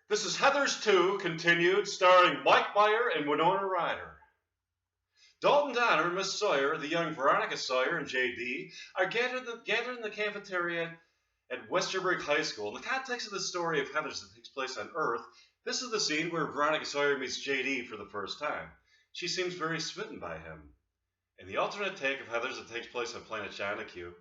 This is Heathers 2, continued, starring Mike Meyer and Winona Ryder. Dalton Donner, Miss Sawyer, the young Veronica Sawyer, and J.D. are gathered in the cafeteria at Westerberg High School. In the context of the story of Heathers that takes place on Earth, this is the scene where Veronica Sawyer meets J.D. for the first time. She seems very smitten by him. In the alternate take of Heathers that takes place on planet Jonahue,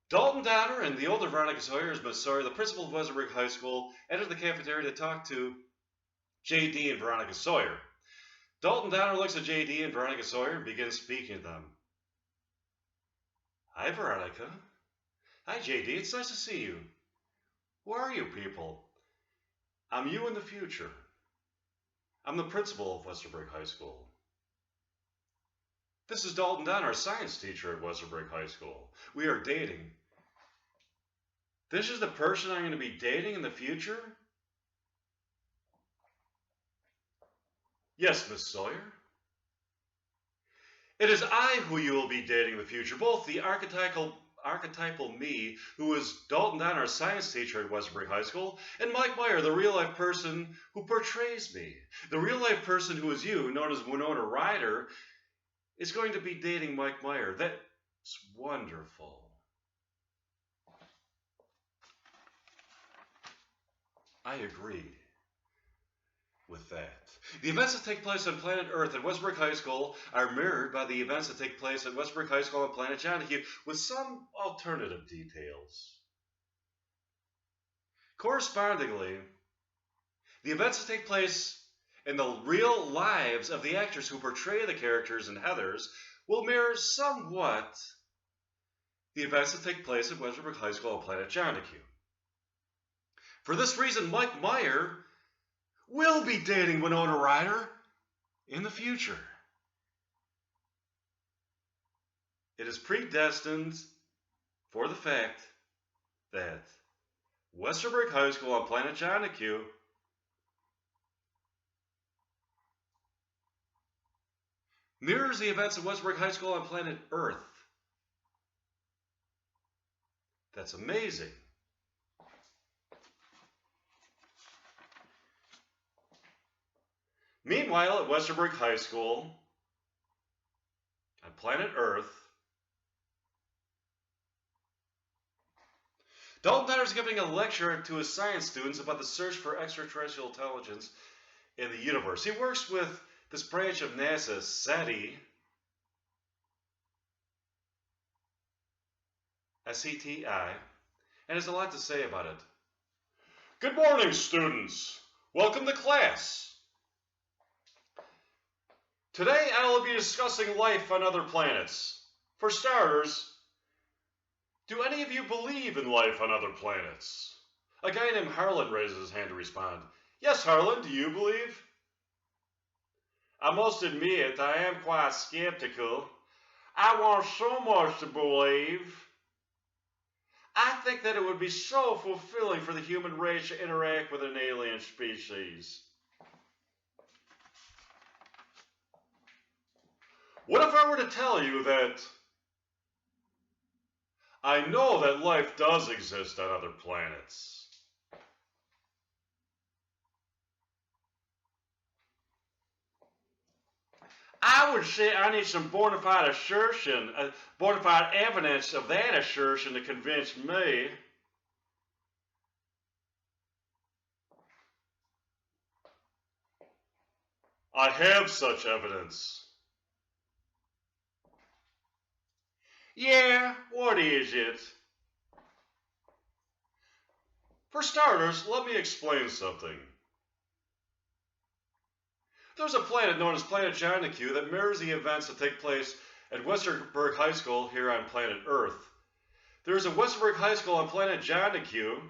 Dalton Donner and the older Veronica Sawyer, as Miss Sawyer, the principal of Westerberg High School, enter the cafeteria to talk to J.D. and Veronica Sawyer. Dalton Donner looks at J.D. and Veronica Sawyer and begins speaking to them. Hi, Veronica. Hi, J.D. It's nice to see you. Who are you people? I'm you in the future. I'm the principal of Westerberg High School. This is Dalton Donner, our science teacher at Westerberg High School. We are dating. This is the person I'm going to be dating in the future? Yes, Miss Sawyer. It is I who you will be dating in the future, both the archetypal me, who is Dalton Donner, our science teacher at Westerberg High School, and Mike Meyer, the real-life person who portrays me. The real-life person who is you, known as Winona Ryder, is going to be dating Mike Meyer. That's wonderful. I agree with that. The events that take place on planet Earth at Westerberg High School are mirrored by the events that take place at Westerberg High School on planet Jonahue, with some alternative details. Correspondingly, the events that take place in the real lives of the actors who portray the characters in Heathers will mirror somewhat the events that take place at Westerberg High School on planet Jonahue. For this reason, Mike Meyer will be dating Winona Ryder in the future. It is predestined for the fact that Westerberg High School on planet Jonahue mirrors the events of Westerberg High School on planet Earth. That's amazing. Meanwhile, at Westerberg High School on planet Earth, Dalton Donner is giving a lecture to his science students about the search for extraterrestrial intelligence in the universe. He works with this branch of NASA, SETI, S-E-T-I, and has a lot to say about it. Good morning, students. Welcome to class. Today I will be discussing life on other planets. For starters, do any of you believe in life on other planets? A guy named Harlan raises his hand to respond. Yes, Harlan, do you believe? I must admit, I am quite skeptical. I want so much to believe. I think that it would be so fulfilling for the human race to interact with an alien species. What if I were to tell you that I know that life does exist on other planets? I would say I need some bona fide evidence of that assertion to convince me. I have such evidence. Yeah, what is it? For starters, let me explain something. There's a planet known as planet Jonahue that mirrors the events that take place at Westerberg High School here on planet Earth. There is a Westerberg High School on planet Jonahue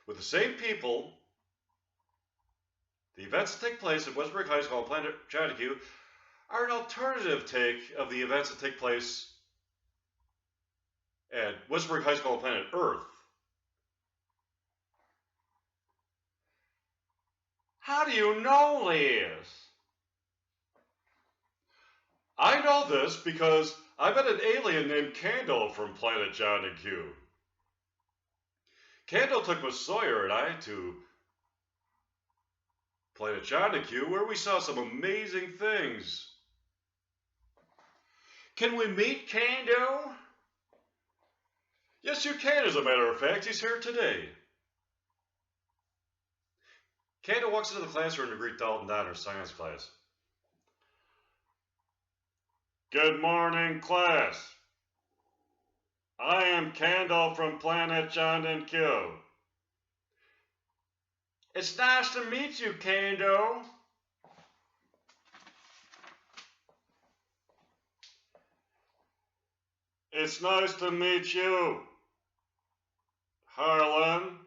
with the same people. The events that take place at Westerberg High School on planet Jonahue are an alternative take of the events that take place at Westerberg High School on planet Earth. How do you know this? I know this because I met an alien named Candle from planet Jonahue. Kendall took Miss Sawyer and I to Planet John Q, where we saw some amazing things. Can we meet Kando? Yes, you can, as a matter of fact. He's here today. Kando walks into the classroom to greet Dalton Donner's science class. Good morning, class. I am Kando from Planet John Q. It's nice to meet you, Kando. It's nice to meet you, Harlan.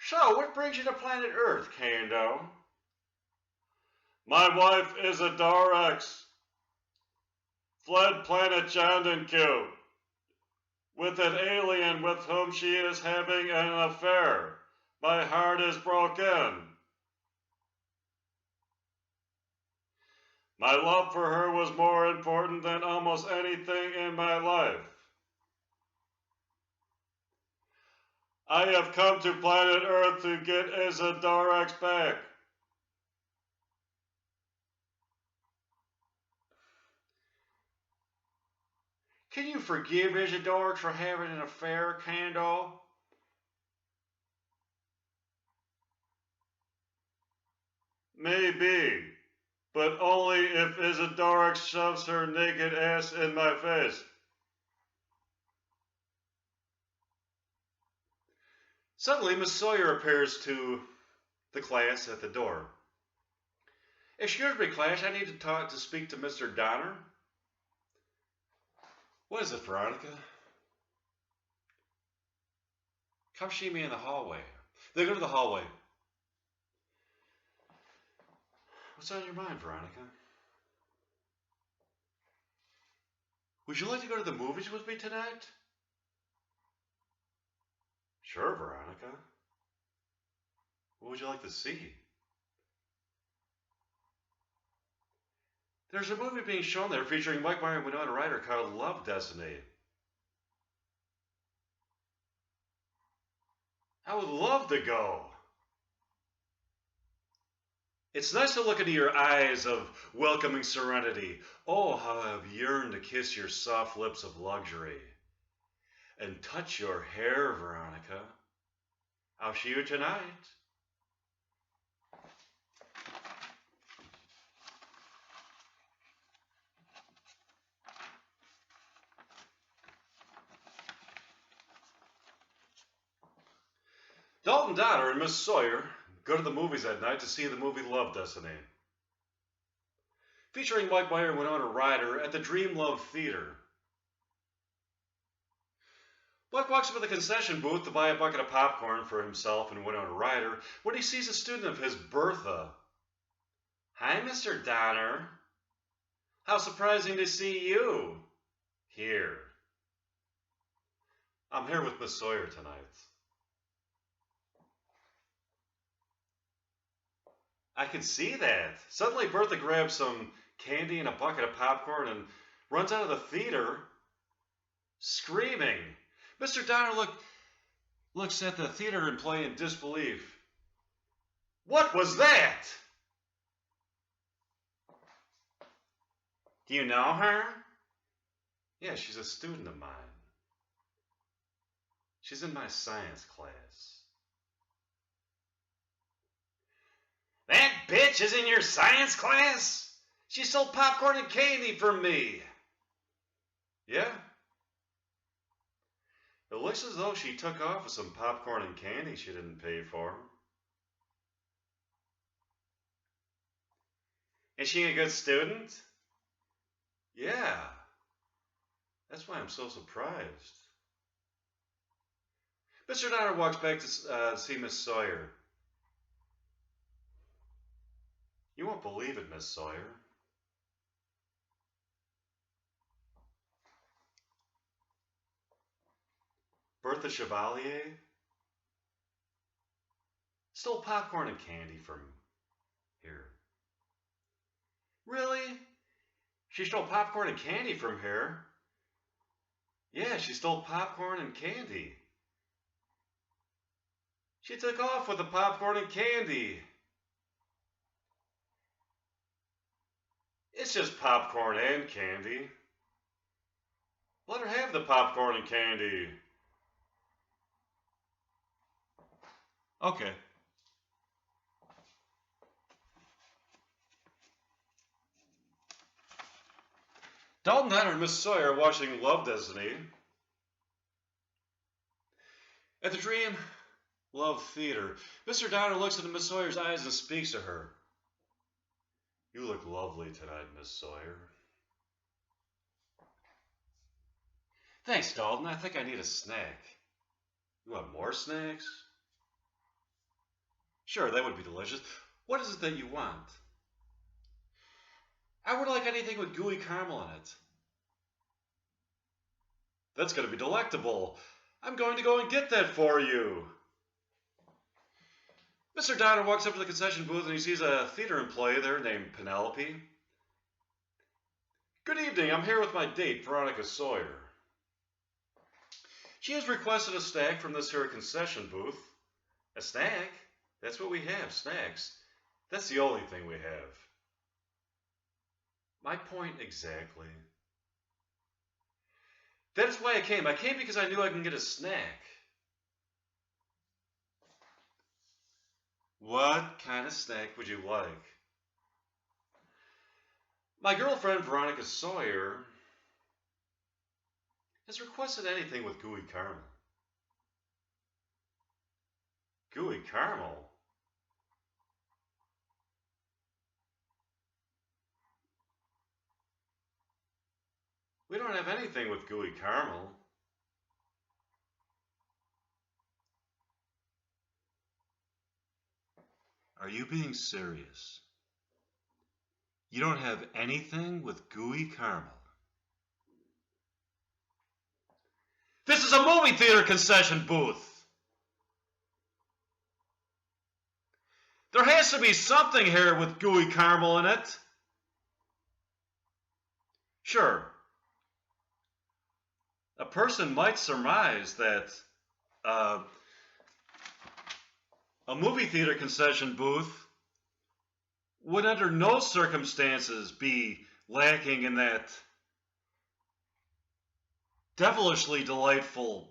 So, what brings you to planet Earth, Kando? My wife is a Dorex. Fled planet John Q with an alien with whom she is having an affair. My heart is broken. My love for her was more important than almost anything in my life. I have come to planet Earth to get Isadorex back. Can you forgive Isadorex for having an affair, Kando? Maybe, but only if Isadorex shoves her naked ass in my face. Suddenly, Miss Sawyer appears to the class at the door. Excuse me, class, I need to speak to Mr. Donner. What is it, Veronica? Come see me in the hallway. They go to the hallway. What's on your mind, Veronica? Would you like to go to the movies with me tonight? Sure, Veronica. What would you like to see? There's a movie being shown there featuring Meyer and Winona Ryder called Love Destiny. I would love to go. It's nice to look into your eyes of welcoming serenity. Oh, how I've yearned to kiss your soft lips of luxury. And touch your hair, Veronica. I'll see you tonight. Dalton Donner and Miss Sawyer go to the movies that night to see the movie Love Destiny, featuring Meyer and Winona Ryder at the Dream Love Theater. Buck walks up to the concession booth to buy a bucket of popcorn for himself and Winona Ryder when he sees a student of his, Bertha. Hi, Mr. Donner. How surprising to see you here. I'm here with Miss Sawyer tonight. I can see that. Suddenly, Bertha grabs some candy and a bucket of popcorn and runs out of the theater, screaming. Mr. Donner looks at the theater employee in disbelief. What was that? Do you know her? Yeah, she's a student of mine. She's in my science class. That bitch is in your science class? She stole popcorn and candy from me. Yeah. It looks as though she took off with some popcorn and candy she didn't pay for. Is she a good student? Yeah. That's why I'm so surprised. Mr. Donner walks back to see Miss Sawyer. You won't believe it, Miss Sawyer. Bertha Chevalier stole popcorn and candy from here. Really? She stole popcorn and candy from here? Yeah, she stole popcorn and candy. She took off with the popcorn and candy. It's just popcorn and candy. Let her have the popcorn and candy. Okay. Dalton Donner and Miss Sawyer are watching Love Destiny at the Dream Love Theater. Mr. Donner looks into Miss Sawyer's eyes and speaks to her. You look lovely tonight, Miss Sawyer. Thanks, Dalton. I think I need a snack. You want more snacks? Sure, that would be delicious. What is it that you want? I would like anything with gooey caramel in it. That's going to be delectable. I'm going to go and get that for you. Mr. Donner walks up to the concession booth and he sees a theater employee there named Penelope. Good evening. I'm here with my date, Veronica Sawyer. She has requested a snack from this here concession booth. A snack? That's what we have, snacks. That's the only thing we have. My point exactly. That is why I came. I came because I knew I can get a snack. What kind of snack would you like? My girlfriend, Veronica Sawyer, has requested anything with gooey caramel. Gooey caramel? We don't have anything with gooey caramel. Are you being serious? You don't have anything with gooey caramel? This is a movie theater concession booth. There has to be something here with gooey caramel in it. Sure. A person might surmise that a movie theater concession booth would under no circumstances be lacking in that devilishly delightful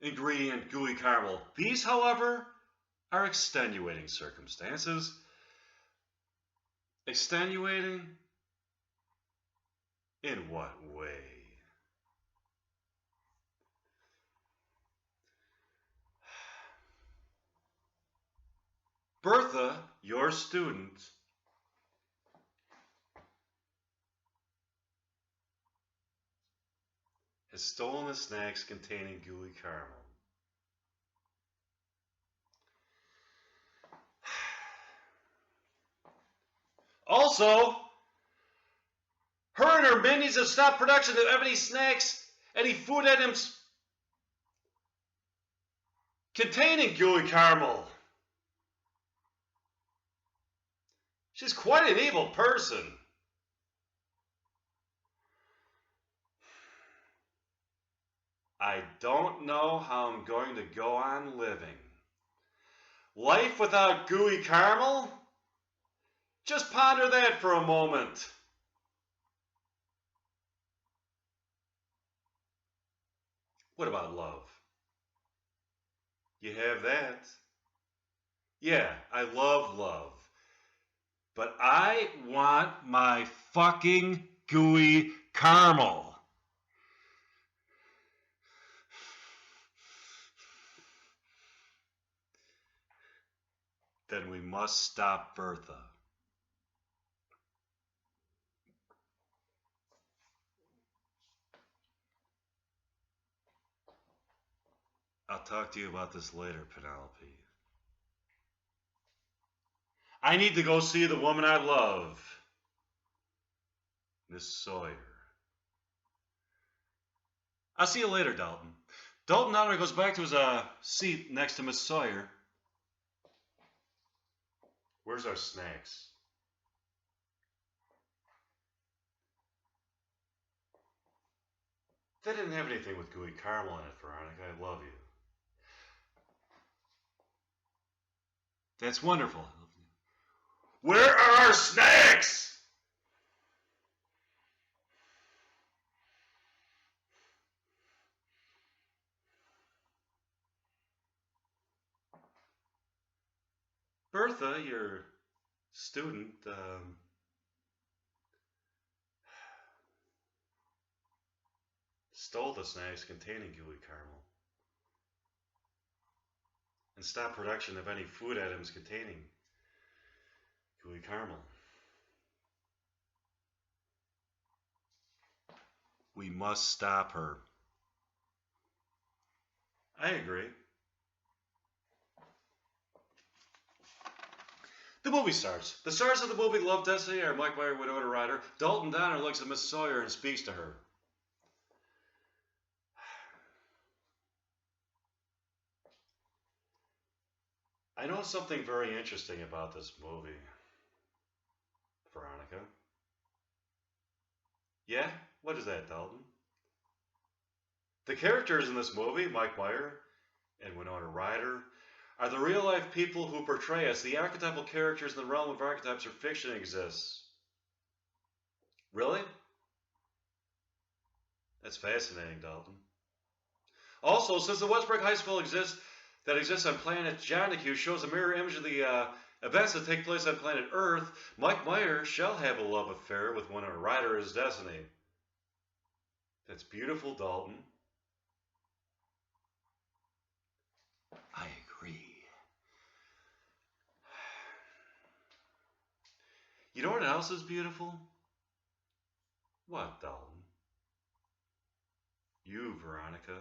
ingredient, gooey caramel. These, however, are extenuating circumstances. Extenuating? In what way? Bertha, your student, has stolen the snacks containing gooey caramel. Also, her and her minions have stopped production of any snacks, any food items containing gooey caramel. She's quite an evil person. I don't know how I'm going to go on living. Life without gooey caramel? Just ponder that for a moment. What about love? You have that? Yeah, I love love. But I want my fucking gooey caramel. Then we must stop Bertha. I'll talk to you about this later, Penelope. I need to go see the woman I love, Miss Sawyer. I'll see you later, Dalton. Dalton Donner goes back to his seat next to Miss Sawyer. Where's our snacks? They didn't have anything with gooey caramel in it, Veronica. I love you. That's wonderful. Where are our snacks? Bertha, your student, stole the snacks containing gooey caramel and stopped production of any food items containing gooey caramel. We must stop her. I agree. The movie starts. The stars of the movie Love Destiny are Mike Meyer, Winona Ryder. Dalton Donner looks at Miss Sawyer and speaks to her. I know something very interesting about this movie, Veronica. Yeah? What is that, Dalton? The characters in this movie, Mike Meyer and Winona Ryder, are the real-life people who portray us. The archetypal characters in the realm of archetypes or fiction exists. Really? That's fascinating, Dalton. Also, since the Westbrook High School exists on planet John shows a mirror image of the events that take place on planet Earth, Mike Meyer shall have a love affair with Winona Ryder as Destiny. That's beautiful, Dalton. I agree. You know what else is beautiful? What, Dalton? You, Veronica.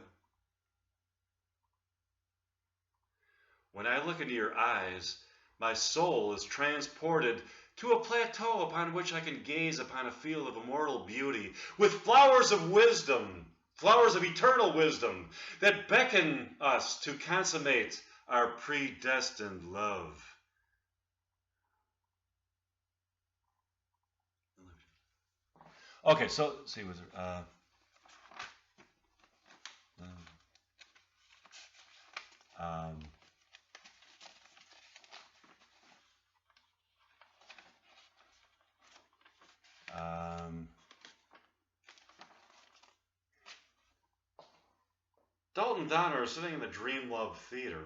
When I look into your eyes, my soul is transported to a plateau upon which I can gaze upon a field of immortal beauty, with flowers of wisdom, flowers of eternal wisdom, that beckon us to consummate our predestined love. Okay, so see, was there? Dalton Donner is sitting in the Dream Love Theater,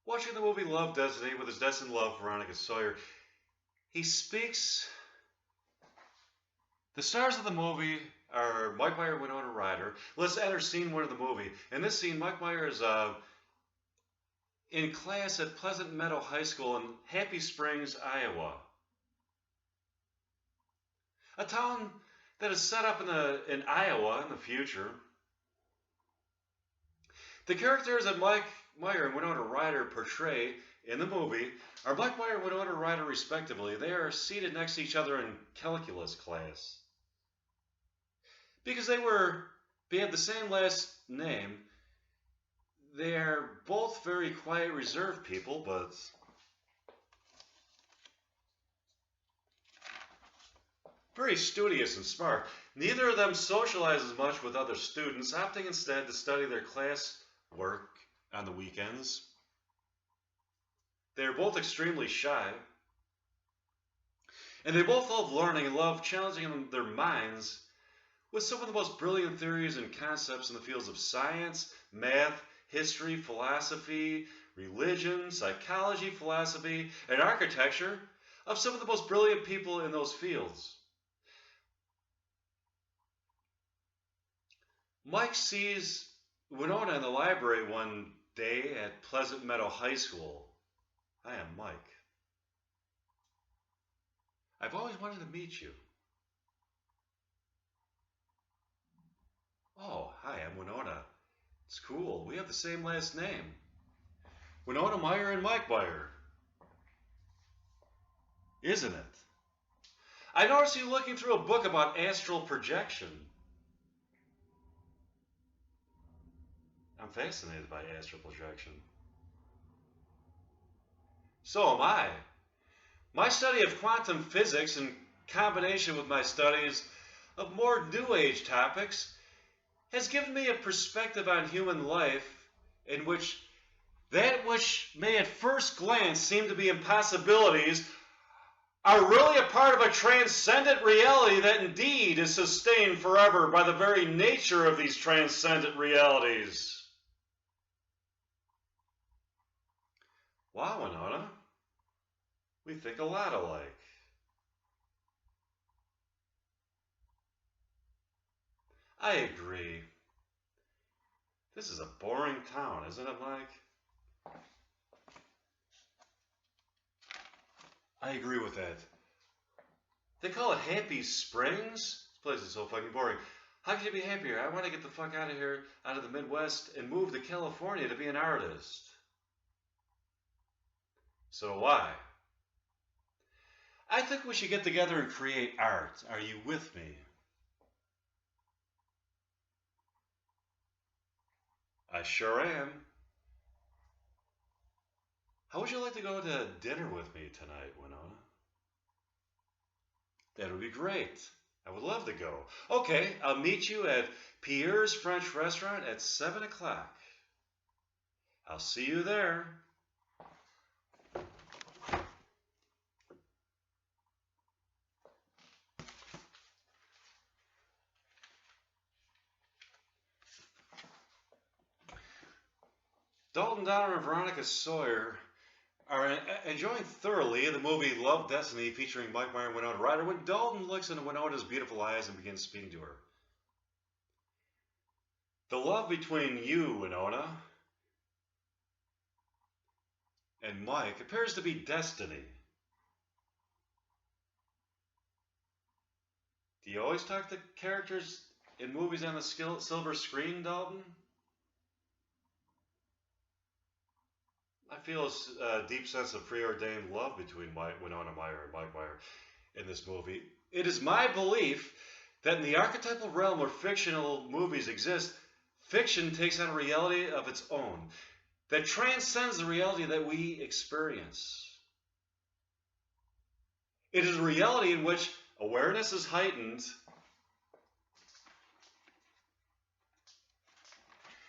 watching the movie Love Destiny with his destined love, Veronica Sawyer. He speaks. The stars of the movie are Mike Meyer and Winona Ryder. Let's enter scene one of the movie. In this scene, Mike Meyer is in class at Pleasant Meadow High School in Happy Springs, Iowa. A town that is set up in Iowa in the future. The characters that Mike Meyer and Winona Ryder portray in the movie are Mike Meyer and Winona Ryder respectively. They are seated next to each other in calculus class. Because they had the same last name, they are both very quiet, reserved people, but very studious and smart. Neither of them socializes much with other students, opting instead to study their class work on the weekends. They are both extremely shy, and they both love learning and love challenging their minds with some of the most brilliant theories and concepts in the fields of science, math, history, philosophy, religion, psychology, philosophy, and architecture of some of the most brilliant people in those fields. Mike sees Winona in the library one day at Pleasant Meadow High School. I am Mike. I've always wanted to meet you. Oh, hi, I'm Winona. It's cool. We have the same last name. Winona Meyer and Mike Meyer. Isn't it? I noticed you looking through a book about astral projection. I'm fascinated by astral projection. So am I. My study of quantum physics in combination with my studies of more New Age topics has given me a perspective on human life in which that which may at first glance seem to be impossibilities are really a part of a transcendent reality that indeed is sustained forever by the very nature of these transcendent realities. Wow, Winona, we think a lot alike. I agree. This is a boring town, isn't it, Mike? I agree with that. They call it Happy Springs. This place is so fucking boring. How can you be happier? I want to get the fuck out of here, out of the Midwest, and move to California to be an artist. So why? I think we should get together and create art. Are you with me? I sure am. How would you like to go to dinner with me tonight, Winona? That would be great. I would love to go. Okay, I'll meet you at Pierre's French Restaurant at 7 o'clock. I'll see you there. Dalton Donner and Veronica Sawyer are enjoying thoroughly the movie Love, Destiny featuring Mike Meyer and Winona Ryder when Dalton looks into Winona's beautiful eyes and begins speaking to her. The love between you, Winona, and Mike appears to be destiny. Do you always talk to characters in movies on the silver screen, Dalton? I feel a deep sense of preordained love between Winona Meyer and Mike Meyer in this movie. It is my belief that in the archetypal realm where fictional movies exist, fiction takes on a reality of its own that transcends the reality that we experience. It is a reality in which awareness is heightened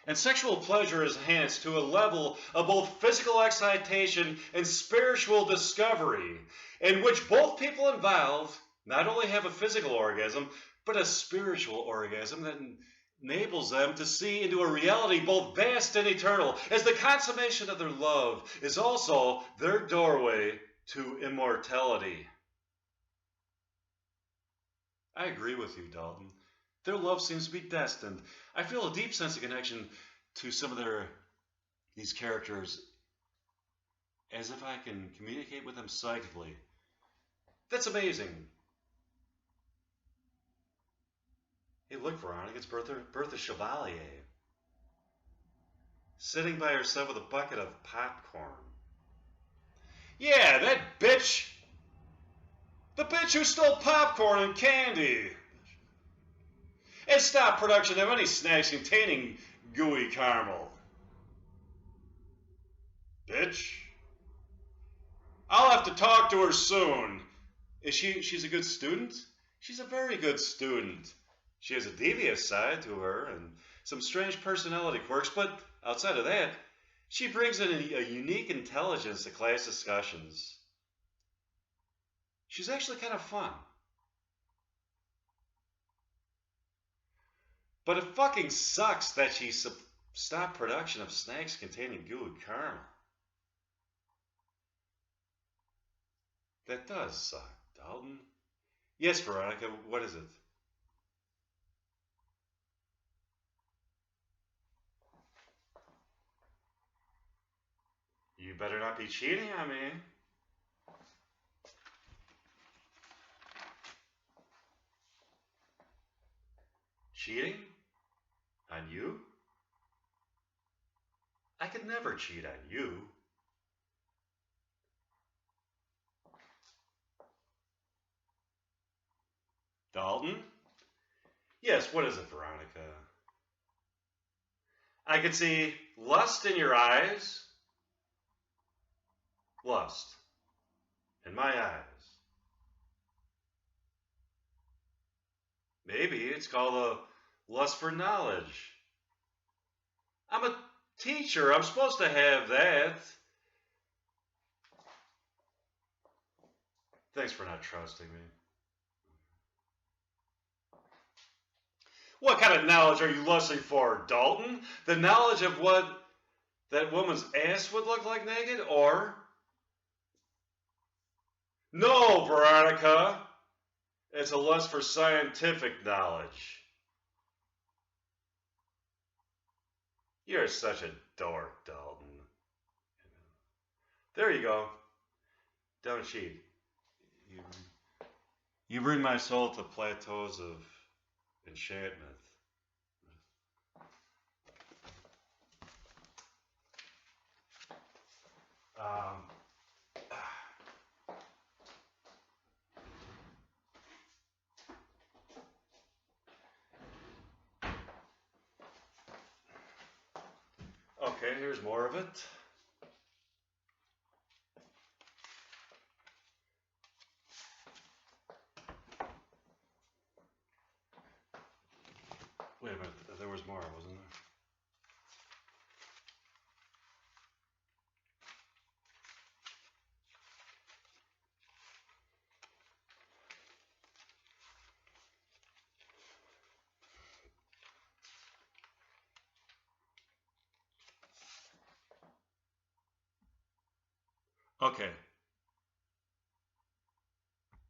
and sexual pleasure is enhanced to a level of both physical excitation and spiritual discovery, in which both people involved not only have a physical orgasm, but a spiritual orgasm that enables them to see into a reality both vast and eternal, as the consummation of their love is also their doorway to immortality. I agree with you, Dalton. Their love seems to be destined. I feel a deep sense of connection to some of these characters, as if I can communicate with them psychically. That's amazing. Hey, look, Veronica, it's Bertha Chevalier, sitting by herself with a bucket of popcorn. Yeah, that bitch! The bitch who stole popcorn and candy! And stop production of any snacks containing gooey caramel. Bitch. I'll have to talk to her soon. She's a good student? She's a very good student. She has a devious side to her and some strange personality quirks, but outside of that, she brings in a unique intelligence to class discussions. She's actually kind of fun. But it fucking sucks that she stopped production of snacks containing gooey caramel. That does suck, Dalton. Yes, Veronica, what is it? You better not be cheating on me. Cheating? On you? I could never cheat on you. Dalton? Yes, what is it, Veronica? I could see lust in your eyes. Lust in my eyes. Maybe it's called a lust for knowledge. I'm a Teacher, I'm supposed to have that. Thanks for not trusting me. What kind of knowledge are you lusting for, Dalton? The knowledge of what that woman's ass would look like naked, or? No, Veronica. It's a lust for scientific knowledge. You're such a dork, Dalton. There you go. Don't cheat. You, you bring my soul to plateaus of enchantment. Um, okay, here's more of it. Wait a minute, there was more, wasn't there? Okay,